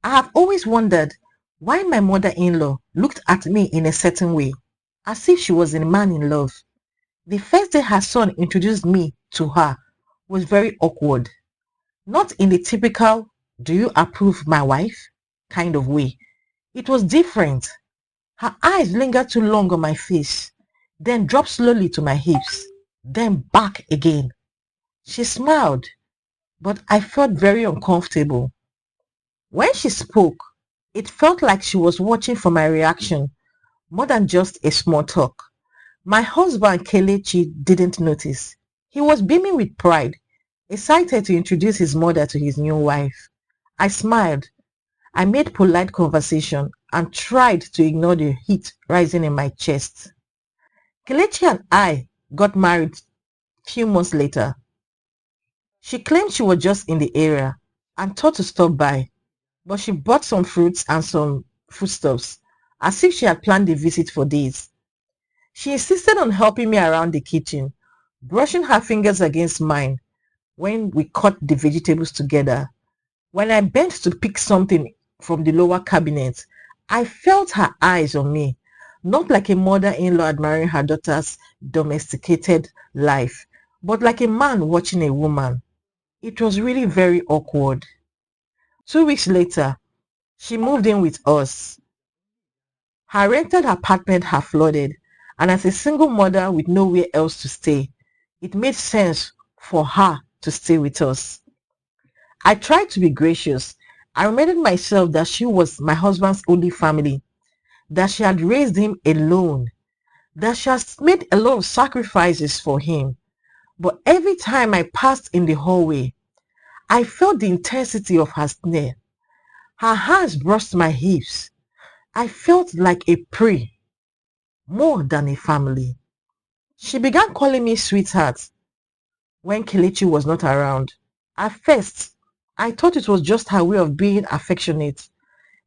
I have always wondered why my mother-in-law looked at me in a certain way, as if she was a man in love. The first day her son introduced me to her was very awkward. Not in the typical, do you approve my wife kind of way. It was different. Her eyes lingered too long on my face, then dropped slowly to my hips, then back again. She smiled, but I felt very uncomfortable. When she spoke, it felt like she was watching for my reaction more than just a small talk. My husband Kelechi didn't notice. He was beaming with pride, excited to introduce his mother to his new wife. I smiled. I made polite conversation and tried to ignore the heat rising in my chest. Kelechi and I got married few months later. She claimed she was just in the area and thought to stop by, but she bought some fruits and some foodstuffs, as if she had planned the visit for days. She insisted on helping me around the kitchen, brushing her fingers against mine when we cut the vegetables together. When I bent to pick something from the lower cabinet, I felt her eyes on me, not like a mother-in-law admiring her daughter's domesticated life, but like a man watching a woman. It was really very awkward. 2 weeks later, she moved in with us. Her rented apartment had flooded, and as a single mother with nowhere else to stay, it made sense for her to stay with us. I tried to be gracious. I reminded myself that she was my husband's only family, that she had raised him alone, that she has made a lot of sacrifices for him. But every time I passed in the hallway, I felt the intensity of her stare. Her hands brushed my hips. I felt like a prey, more than a family. She began calling me sweetheart when Kelechi was not around. At first, I thought it was just her way of being affectionate.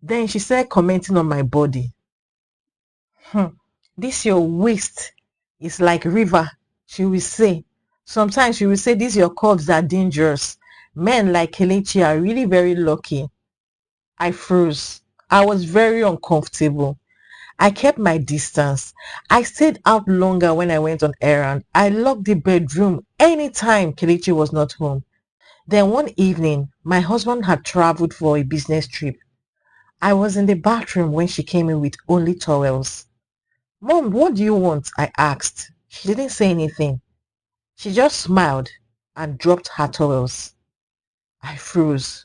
Then she started commenting on my body. Hmm, this your waist is like river, she will say. Sometimes she will say these your curves are dangerous. Men like Kelechi are really very lucky. I froze. I was very uncomfortable. I kept my distance. I stayed out longer when I went on errand. I locked the bedroom anytime Kelechi was not home. Then one evening, my husband had traveled for a business trip. I was in the bathroom when she came in with only towels. Mom, what do you want? I asked. She didn't say anything. She just smiled and dropped her towels. I froze.